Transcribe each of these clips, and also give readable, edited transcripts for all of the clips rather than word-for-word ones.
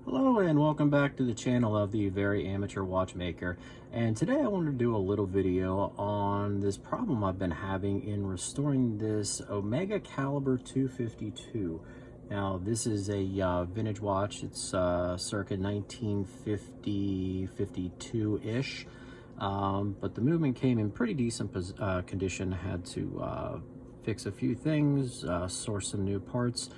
Hello and welcome back to the channel of the Very Amateur Watchmaker. And today I wanted to do a little video on this problem I've been having in restoring this Omega Caliber 252. Now this is a vintage watch. It's circa 1950-52-ish. But the movement came in pretty decent condition. I had to fix a few things, source some new parts.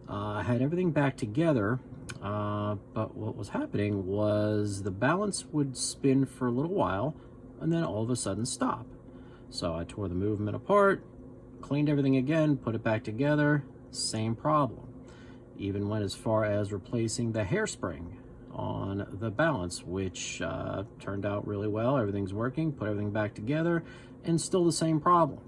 I had everything back together, but what was happening was the balance would spin for a little while and then all of a sudden stop. So I tore the movement apart, cleaned everything again, put it back together, same problem. Even went as far as replacing the hairspring on the balance, which turned out really well. Everything's working, put everything back together, and still the same problem.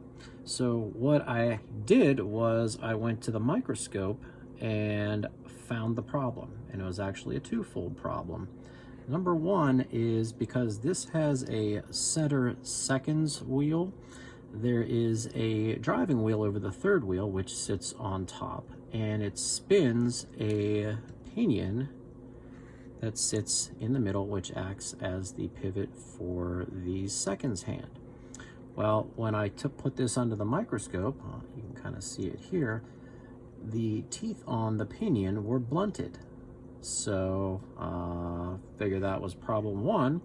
So what I did was I went to the microscope and found the problem, and it was actually a twofold problem. Number one is because this has a center seconds wheel, there is a driving wheel over the third wheel which sits on top, and it spins a pinion that sits in the middle, which acts as the pivot for the seconds hand. Well, when I put this under the microscope, you can kind of see it here, the teeth on the pinion were blunted. So figure that was problem one.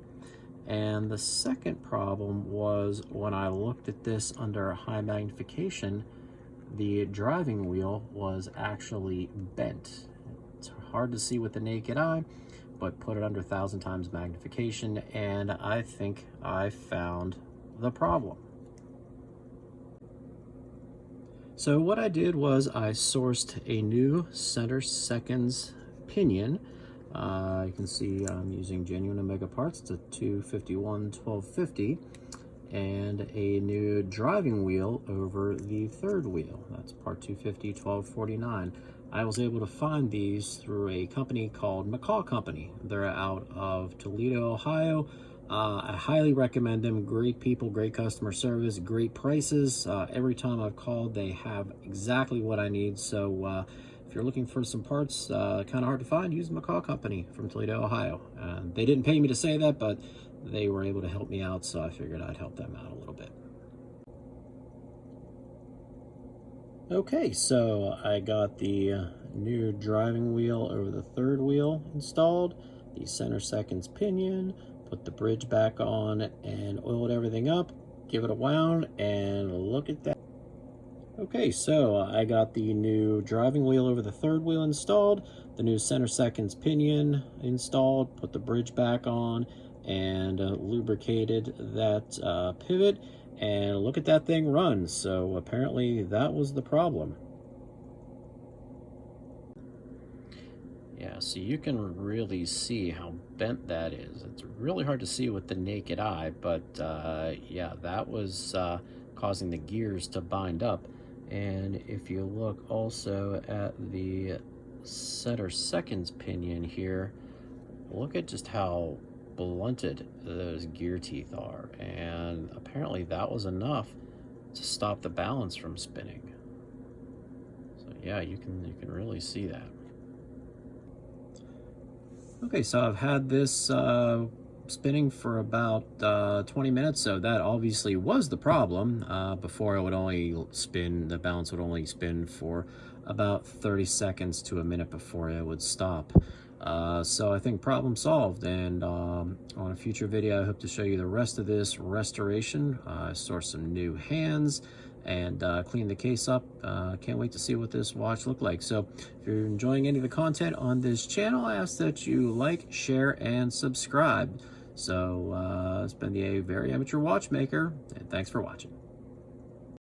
And the second problem was when I looked at this under high magnification, the driving wheel was actually bent. It's hard to see with the naked eye, but put it under 1,000 times magnification and I think I found the problem. So what I did was I sourced a new center seconds pinion. You can see I'm using genuine Omega parts. It's a 251-1250, and a new driving wheel over the third wheel. That's part 250-1249. I was able to find these through a company called McCall Company. They're out of Toledo, Ohio. I highly recommend them. Great people, great customer service, great prices. Every time I've called, they have exactly what I need. So if you're looking for some parts, kind of hard to find, use McCall Company from Toledo, Ohio. They didn't pay me to say that, but they were able to help me out, so I figured I'd help them out a little bit. Okay, so I got the new driving wheel over the third wheel installed, the center seconds pinion, put the bridge back on and oiled everything up, give it a wound, and look at that. Okay, so I got the new driving wheel over the third wheel installed, the new center seconds pinion installed, put the bridge back on, and lubricated that pivot, and look at that thing run. So apparently that was the problem. Yeah, so you can really see how bent that is. It's really hard to see with the naked eye, but yeah, that was causing the gears to bind up. And if you look also at the center seconds pinion here, look at just how blunted those gear teeth are. And apparently that was enough to stop the balance from spinning. So yeah, you can really see that. Okay, so I've had this spinning for about 20 minutes, so that obviously was the problem. Before it would only spin, the balance would only spin for about 30 seconds to a minute before it would stop. So I think problem solved, and on a future video I hope to show you the rest of this restoration. I sourced some new hands and clean the case up. Can't wait to see what this watch looked like. So if you're enjoying any of the content on this channel, I ask that you like, share, and subscribe. So it's been the Very Amateur Watchmaker, and thanks for watching.